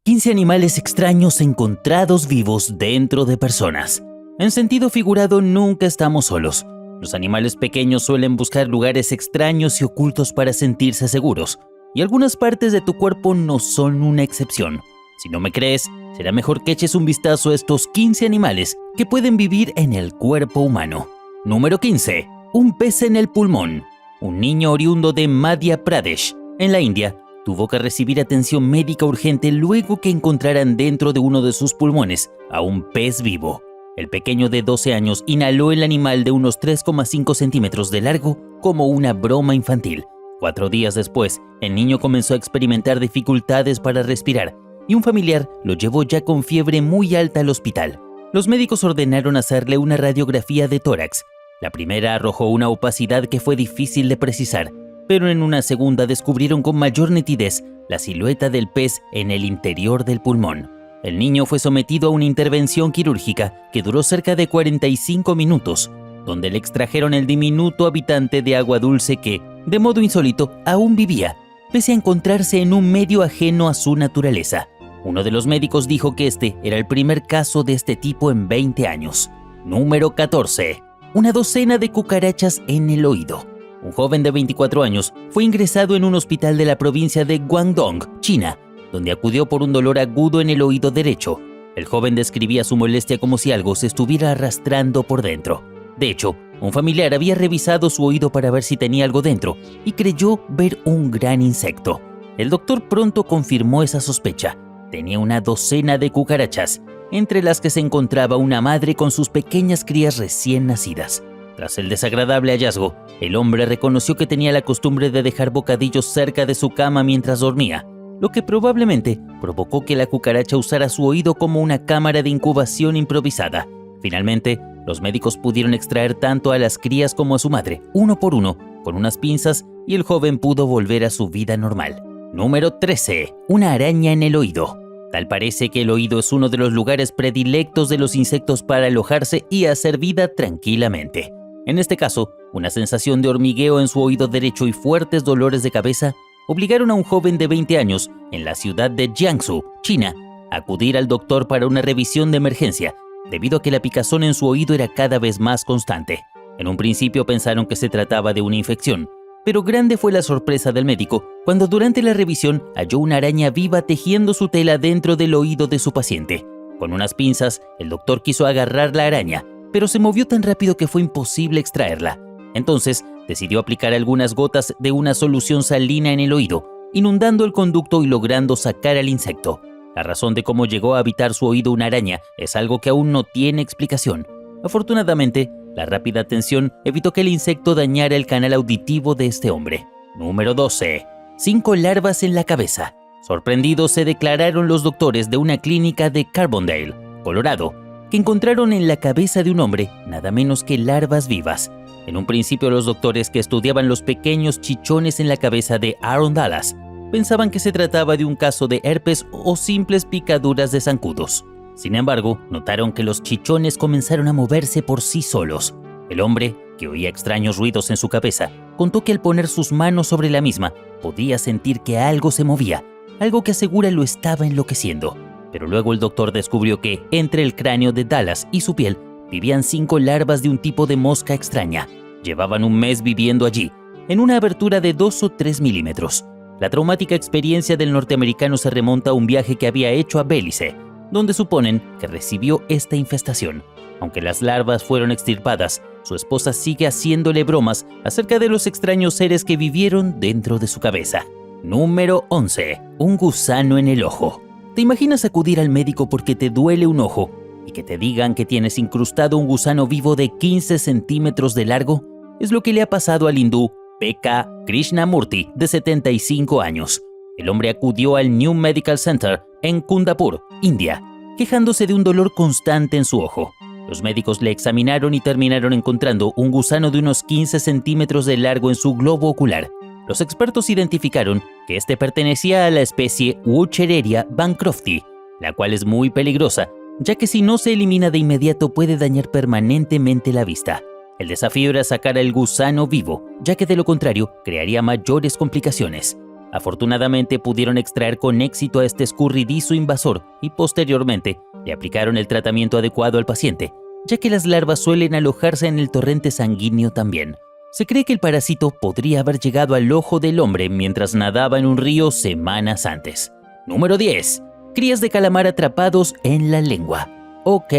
15 animales extraños encontrados vivos dentro de personas. En sentido figurado, nunca estamos solos. Los animales pequeños suelen buscar lugares extraños y ocultos para sentirse seguros, y algunas partes de tu cuerpo no son una excepción. Si no me crees, será mejor que eches un vistazo a estos 15 animales que pueden vivir en el cuerpo humano. Número 15. Un pez en el pulmón. Un niño oriundo de Madhya Pradesh, en la India, tuvo que recibir atención médica urgente luego que encontraran dentro de uno de sus pulmones a un pez vivo. El pequeño de 12 años inhaló el animal de unos 3,5 centímetros de largo como una broma infantil. 4 días después, el niño comenzó a experimentar dificultades para respirar y un familiar lo llevó ya con fiebre muy alta al hospital. Los médicos ordenaron hacerle una radiografía de tórax. La primera arrojó una opacidad que fue difícil de precisar, pero en una segunda descubrieron con mayor nitidez la silueta del pez en el interior del pulmón. El niño fue sometido a una intervención quirúrgica que duró cerca de 45 minutos, donde le extrajeron el diminuto habitante de agua dulce que, de modo insólito, aún vivía, pese a encontrarse en un medio ajeno a su naturaleza. Uno de los médicos dijo que este era el primer caso de este tipo en 20 años. Número 14. Una docena de cucarachas en el oído. Un joven de 24 años fue ingresado en un hospital de la provincia de Guangdong, China, donde acudió por un dolor agudo en el oído derecho. El joven describía su molestia como si algo se estuviera arrastrando por dentro. De hecho, un familiar había revisado su oído para ver si tenía algo dentro y creyó ver un gran insecto. El doctor pronto confirmó esa sospecha. Tenía una docena de cucarachas, entre las que se encontraba una madre con sus pequeñas crías recién nacidas. Tras el desagradable hallazgo, el hombre reconoció que tenía la costumbre de dejar bocadillos cerca de su cama mientras dormía, lo que probablemente provocó que la cucaracha usara su oído como una cámara de incubación improvisada. Finalmente, los médicos pudieron extraer tanto a las crías como a su madre, uno por uno, con unas pinzas, y el joven pudo volver a su vida normal. Número 13. Una araña en el oído. Tal parece que el oído es uno de los lugares predilectos de los insectos para alojarse y hacer vida tranquilamente. En este caso, una sensación de hormigueo en su oído derecho y fuertes dolores de cabeza obligaron a un joven de 20 años en la ciudad de Jiangsu, China, a acudir al doctor para una revisión de emergencia, debido a que la picazón en su oído era cada vez más constante. En un principio pensaron que se trataba de una infección, pero grande fue la sorpresa del médico cuando durante la revisión halló una araña viva tejiendo su tela dentro del oído de su paciente. Con unas pinzas, el doctor quiso agarrar la araña, pero se movió tan rápido que fue imposible extraerla. Entonces, decidió aplicar algunas gotas de una solución salina en el oído, inundando el conducto y logrando sacar al insecto. La razón de cómo llegó a habitar su oído una araña es algo que aún no tiene explicación. Afortunadamente, la rápida atención evitó que el insecto dañara el canal auditivo de este hombre. Número 12. 5 larvas en la cabeza. Sorprendidos se declararon los doctores de una clínica de Carbondale, Colorado, que encontraron en la cabeza de un hombre nada menos que larvas vivas. En un principio, los doctores que estudiaban los pequeños chichones en la cabeza de Aaron Dallas pensaban que se trataba de un caso de herpes o simples picaduras de zancudos. Sin embargo, notaron que los chichones comenzaron a moverse por sí solos. El hombre, que oía extraños ruidos en su cabeza, contó que al poner sus manos sobre la misma, podía sentir que algo se movía, algo que asegura lo estaba enloqueciendo. Pero luego el doctor descubrió que, entre el cráneo de Dallas y su piel, vivían 5 larvas de un tipo de mosca extraña. Llevaban un mes viviendo allí, en una abertura de 2 o 3 milímetros. La traumática experiencia del norteamericano se remonta a un viaje que había hecho a Belice, donde suponen que recibió esta infestación. Aunque las larvas fueron extirpadas, su esposa sigue haciéndole bromas acerca de los extraños seres que vivieron dentro de su cabeza. Número 11. Un gusano en el ojo. ¿Te imaginas acudir al médico porque te duele un ojo y que te digan que tienes incrustado un gusano vivo de 15 centímetros de largo? Es lo que le ha pasado al hindú P.K. Krishnamurti, de 75 años. El hombre acudió al New Medical Center en Kundapur, India, quejándose de un dolor constante en su ojo. Los médicos le examinaron y terminaron encontrando un gusano de unos 15 centímetros de largo en su globo ocular. Los expertos identificaron que este pertenecía a la especie Wuchereria bancrofti, la cual es muy peligrosa, ya que si no se elimina de inmediato puede dañar permanentemente la vista. El desafío era sacar al gusano vivo, ya que de lo contrario crearía mayores complicaciones. Afortunadamente pudieron extraer con éxito a este escurridizo invasor y posteriormente le aplicaron el tratamiento adecuado al paciente, ya que las larvas suelen alojarse en el torrente sanguíneo también. Se cree que el parásito podría haber llegado al ojo del hombre mientras nadaba en un río semanas antes. Número 10. Crías de calamar atrapados en la lengua. Ok.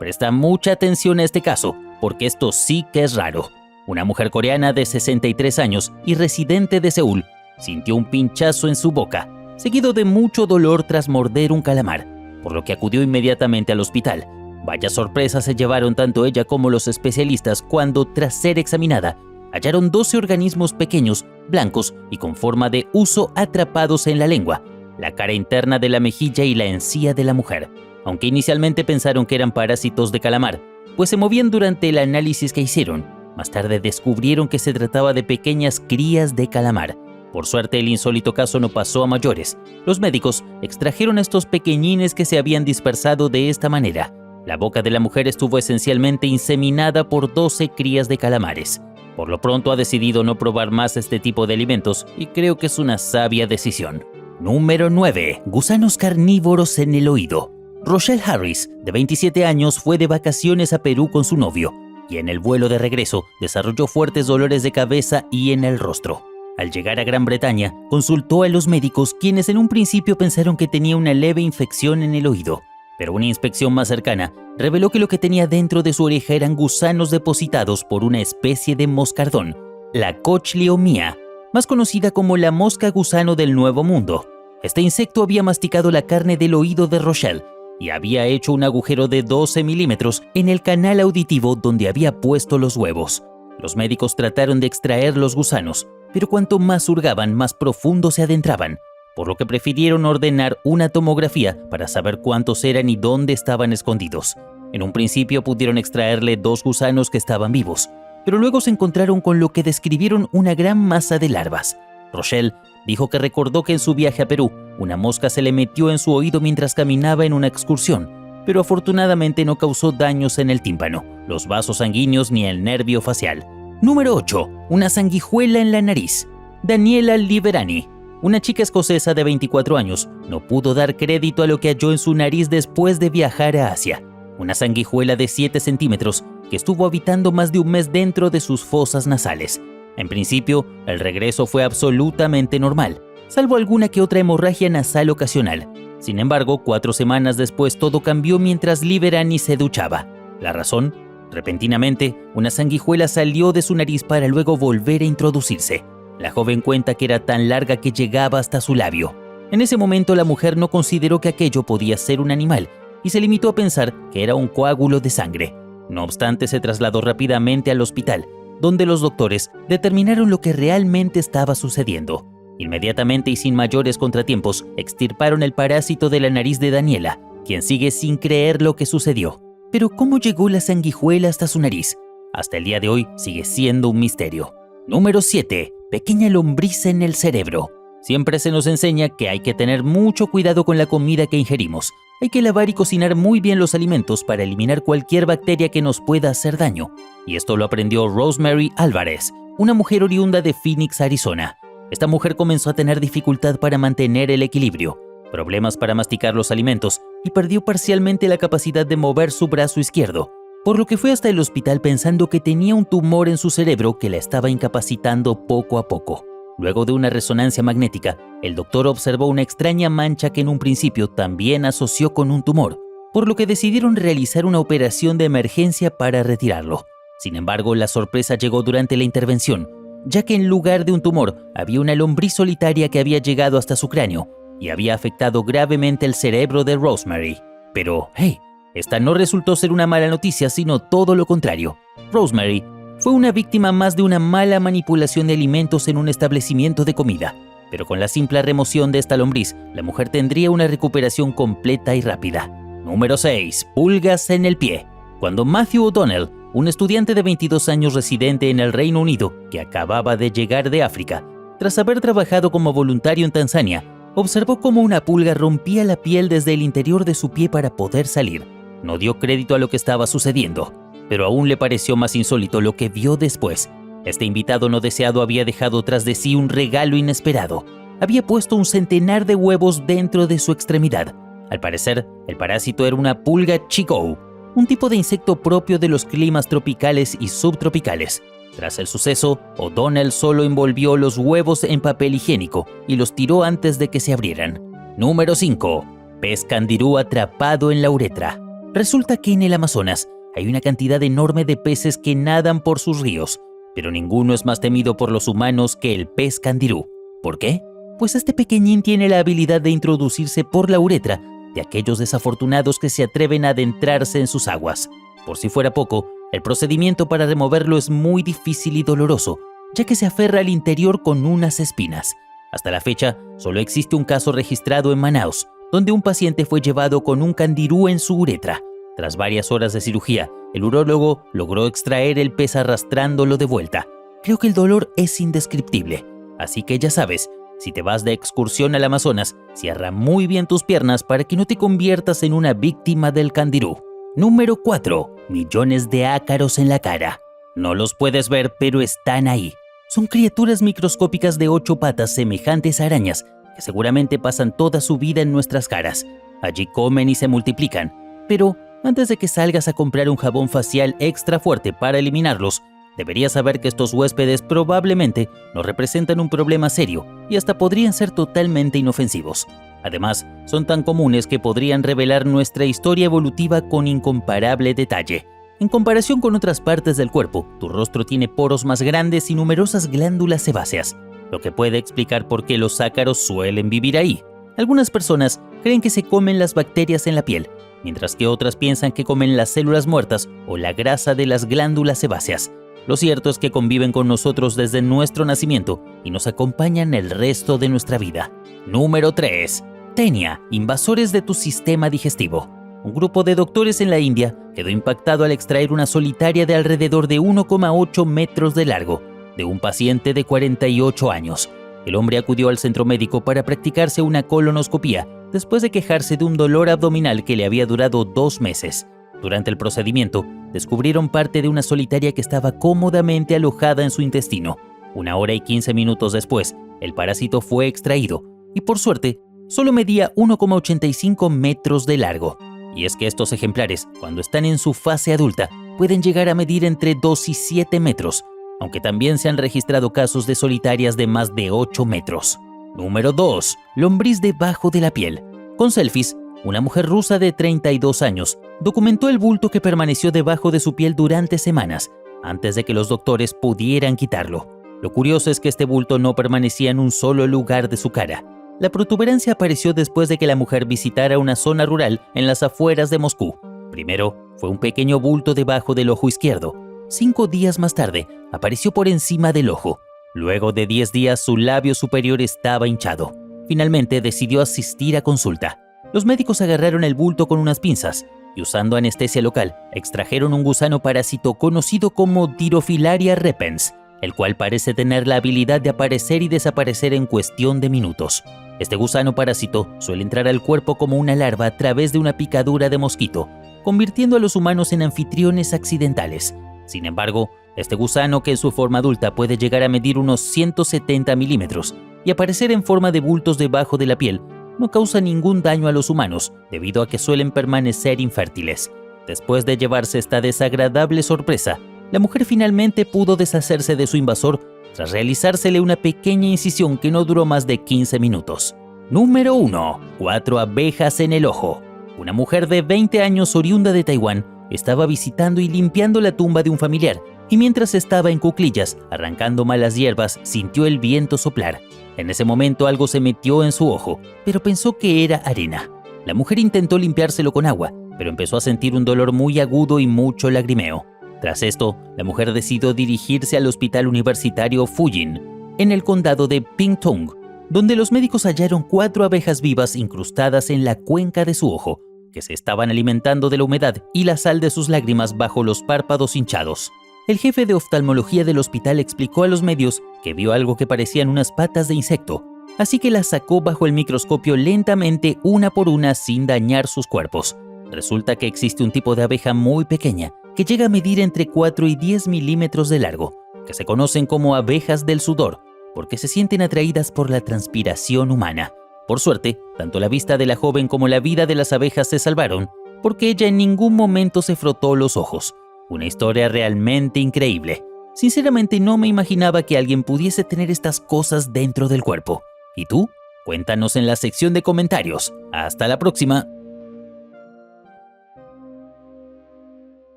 Presta mucha atención a este caso, porque esto sí que es raro. Una mujer coreana de 63 años y residente de Seúl sintió un pinchazo en su boca, seguido de mucho dolor tras morder un calamar, por lo que acudió inmediatamente al hospital. Vaya sorpresa se llevaron tanto ella como los especialistas cuando, tras ser examinada, hallaron 12 organismos pequeños, blancos y con forma de huso atrapados en la lengua, la cara interna de la mejilla y la encía de la mujer. Aunque inicialmente pensaron que eran parásitos de calamar, pues se movían durante el análisis que hicieron, más tarde descubrieron que se trataba de pequeñas crías de calamar. Por suerte, el insólito caso no pasó a mayores. Los médicos extrajeron a estos pequeñines que se habían dispersado de esta manera. La boca de la mujer estuvo esencialmente inseminada por 12 crías de calamares. Por lo pronto ha decidido no probar más este tipo de alimentos y creo que es una sabia decisión. Número 9. Gusanos carnívoros en el oído. Rochelle Harris, de 27 años, fue de vacaciones a Perú con su novio y en el vuelo de regreso desarrolló fuertes dolores de cabeza y en el rostro. Al llegar a Gran Bretaña, consultó a los médicos, quienes en un principio pensaron que tenía una leve infección en el oído, pero una inspección más cercana reveló que lo que tenía dentro de su oreja eran gusanos depositados por una especie de moscardón, la Cochleomia, más conocida como la mosca gusano del Nuevo Mundo. Este insecto había masticado la carne del oído de Rochelle y había hecho un agujero de 12 milímetros en el canal auditivo donde había puesto los huevos. Los médicos trataron de extraer los gusanos, pero cuanto más hurgaban, más profundo se adentraban, por lo que prefirieron ordenar una tomografía para saber cuántos eran y dónde estaban escondidos. En un principio pudieron extraerle 2 gusanos que estaban vivos, pero luego se encontraron con lo que describieron una gran masa de larvas. Rochelle dijo que recordó que en su viaje a Perú, una mosca se le metió en su oído mientras caminaba en una excursión, pero afortunadamente no causó daños en el tímpano, los vasos sanguíneos ni el nervio facial. Número 8. Una sanguijuela en la nariz. Daniela Liberani, una chica escocesa de 24 años, no pudo dar crédito a lo que halló en su nariz después de viajar a Asia. Una sanguijuela de 7 centímetros que estuvo habitando más de un mes dentro de sus fosas nasales. En principio, el regreso fue absolutamente normal, salvo alguna que otra hemorragia nasal ocasional. Sin embargo, 4 semanas después todo cambió mientras Liberani se duchaba. ¿La razón? Repentinamente, una sanguijuela salió de su nariz para luego volver a introducirse. La joven cuenta que era tan larga que llegaba hasta su labio. En ese momento la mujer no consideró que aquello podía ser un animal y se limitó a pensar que era un coágulo de sangre. No obstante, se trasladó rápidamente al hospital, donde los doctores determinaron lo que realmente estaba sucediendo. Inmediatamente y sin mayores contratiempos, extirparon el parásito de la nariz de Daniela, quien sigue sin creer lo que sucedió. Pero ¿cómo llegó la sanguijuela hasta su nariz? Hasta el día de hoy sigue siendo un misterio. Número 7. Pequeña lombriz en el cerebro. Siempre se nos enseña que hay que tener mucho cuidado con la comida que ingerimos. Hay que lavar y cocinar muy bien los alimentos para eliminar cualquier bacteria que nos pueda hacer daño. Y esto lo aprendió Rosemary Álvarez, una mujer oriunda de Phoenix, Arizona. Esta mujer comenzó a tener dificultad para mantener el equilibrio, problemas para masticar los alimentos y perdió parcialmente la capacidad de mover su brazo izquierdo, por lo que fue hasta el hospital pensando que tenía un tumor en su cerebro que la estaba incapacitando poco a poco. Luego de una resonancia magnética, el doctor observó una extraña mancha que en un principio también asoció con un tumor, por lo que decidieron realizar una operación de emergencia para retirarlo. Sin embargo, la sorpresa llegó durante la intervención, ya que en lugar de un tumor había una lombriz solitaria que había llegado hasta su cráneo y había afectado gravemente el cerebro de Rosemary. Pero, hey, esta no resultó ser una mala noticia, sino todo lo contrario. Rosemary fue una víctima más de una mala manipulación de alimentos en un establecimiento de comida. Pero con la simple remoción de esta lombriz, la mujer tendría una recuperación completa y rápida. Número 6. Pulgas en el pie. Cuando Matthew O'Donnell, un estudiante de 22 años residente en el Reino Unido, que acababa de llegar de África, tras haber trabajado como voluntario en Tanzania, observó cómo una pulga rompía la piel desde el interior de su pie para poder salir. No dio crédito a lo que estaba sucediendo, pero aún le pareció más insólito lo que vio después. Este invitado no deseado había dejado tras de sí un regalo inesperado. Había puesto un centenar de huevos dentro de su extremidad. Al parecer, el parásito era una pulga chigou, un tipo de insecto propio de los climas tropicales y subtropicales. Tras el suceso, O'Donnell solo envolvió los huevos en papel higiénico y los tiró antes de que se abrieran. Número 5. Pez candirú atrapado en la uretra. Resulta que en el Amazonas hay una cantidad enorme de peces que nadan por sus ríos, pero ninguno es más temido por los humanos que el pez candirú. ¿Por qué? Pues este pequeñín tiene la habilidad de introducirse por la uretra de aquellos desafortunados que se atreven a adentrarse en sus aguas. Por si fuera poco, el procedimiento para removerlo es muy difícil y doloroso, ya que se aferra al interior con unas espinas. Hasta la fecha, solo existe un caso registrado en Manaus, donde un paciente fue llevado con un candirú en su uretra. Tras varias horas de cirugía, el urólogo logró extraer el pez arrastrándolo de vuelta. Creo que el dolor es indescriptible, así que ya sabes, si te vas de excursión al Amazonas, cierra muy bien tus piernas para que no te conviertas en una víctima del candirú. Número 4. Millones de ácaros en la cara. No los puedes ver, pero están ahí. Son criaturas microscópicas de 8 patas semejantes a arañas, que seguramente pasan toda su vida en nuestras caras. Allí comen y se multiplican. Pero antes de que salgas a comprar un jabón facial extra fuerte para eliminarlos, deberías saber que estos huéspedes probablemente no representan un problema serio y hasta podrían ser totalmente inofensivos. Además, son tan comunes que podrían revelar nuestra historia evolutiva con incomparable detalle. En comparación con otras partes del cuerpo, tu rostro tiene poros más grandes y numerosas glándulas sebáceas, lo que puede explicar por qué los ácaros suelen vivir ahí. Algunas personas creen que se comen las bacterias en la piel, mientras que otras piensan que comen las células muertas o la grasa de las glándulas sebáceas. Lo cierto es que conviven con nosotros desde nuestro nacimiento y nos acompañan el resto de nuestra vida. Número 3. Tenia, invasores de tu sistema digestivo. Un grupo de doctores en la India quedó impactado al extraer una solitaria de alrededor de 1,8 metros de largo de un paciente de 48 años. El hombre acudió al centro médico para practicarse una colonoscopía después de quejarse de un dolor abdominal que le había durado 2 meses. Durante el procedimiento, descubrieron parte de una solitaria que estaba cómodamente alojada en su intestino. 1 hora y 15 minutos después, el parásito fue extraído y, por suerte, solo medía 1,85 metros de largo. Y es que estos ejemplares, cuando están en su fase adulta, pueden llegar a medir entre 2 y 7 metros, aunque también se han registrado casos de solitarias de más de 8 metros. Número 2. Lombriz debajo de la piel. Con selfies, una mujer rusa de 32 años documentó el bulto que permaneció debajo de su piel durante semanas, antes de que los doctores pudieran quitarlo. Lo curioso es que este bulto no permanecía en un solo lugar de su cara. La protuberancia apareció después de que la mujer visitara una zona rural en las afueras de Moscú. Primero, fue un pequeño bulto debajo del ojo izquierdo. 5 días más tarde, apareció por encima del ojo. Luego de 10 días, su labio superior estaba hinchado. Finalmente, decidió asistir a consulta. Los médicos agarraron el bulto con unas pinzas y, usando anestesia local, extrajeron un gusano parásito conocido como Dirophilaria repens, el cual parece tener la habilidad de aparecer y desaparecer en cuestión de minutos. Este gusano parásito suele entrar al cuerpo como una larva a través de una picadura de mosquito, convirtiendo a los humanos en anfitriones accidentales. Sin embargo, este gusano, que en su forma adulta puede llegar a medir unos 170 milímetros y aparecer en forma de bultos debajo de la piel, no causa ningún daño a los humanos debido a que suelen permanecer infértiles. Después de llevarse esta desagradable sorpresa, la mujer finalmente pudo deshacerse de su invasor tras realizársele una pequeña incisión que no duró más de 15 minutos. Número 1. 4 abejas en el ojo. Una mujer de 20 años oriunda de Taiwán estaba visitando y limpiando la tumba de un familiar, y mientras estaba en cuclillas arrancando malas hierbas, sintió el viento soplar. En ese momento algo se metió en su ojo, pero pensó que era arena. La mujer intentó limpiárselo con agua, pero empezó a sentir un dolor muy agudo y mucho lagrimeo. Tras esto, la mujer decidió dirigirse al Hospital Universitario Fujin, en el condado de Pingtung, donde los médicos hallaron 4 abejas vivas incrustadas en la cuenca de su ojo, que se estaban alimentando de la humedad y la sal de sus lágrimas bajo los párpados hinchados. El jefe de oftalmología del hospital explicó a los medios que vio algo que parecían unas patas de insecto, así que las sacó bajo el microscopio lentamente una por una sin dañar sus cuerpos. Resulta que existe un tipo de abeja muy pequeña que llega a medir entre 4 y 10 milímetros de largo, que se conocen como abejas del sudor, porque se sienten atraídas por la transpiración humana. Por suerte, tanto la vista de la joven como la vida de las abejas se salvaron, porque ella en ningún momento se frotó los ojos. Una historia realmente increíble. Sinceramente no me imaginaba que alguien pudiese tener estas cosas dentro del cuerpo. ¿Y tú? Cuéntanos en la sección de comentarios. ¡Hasta la próxima!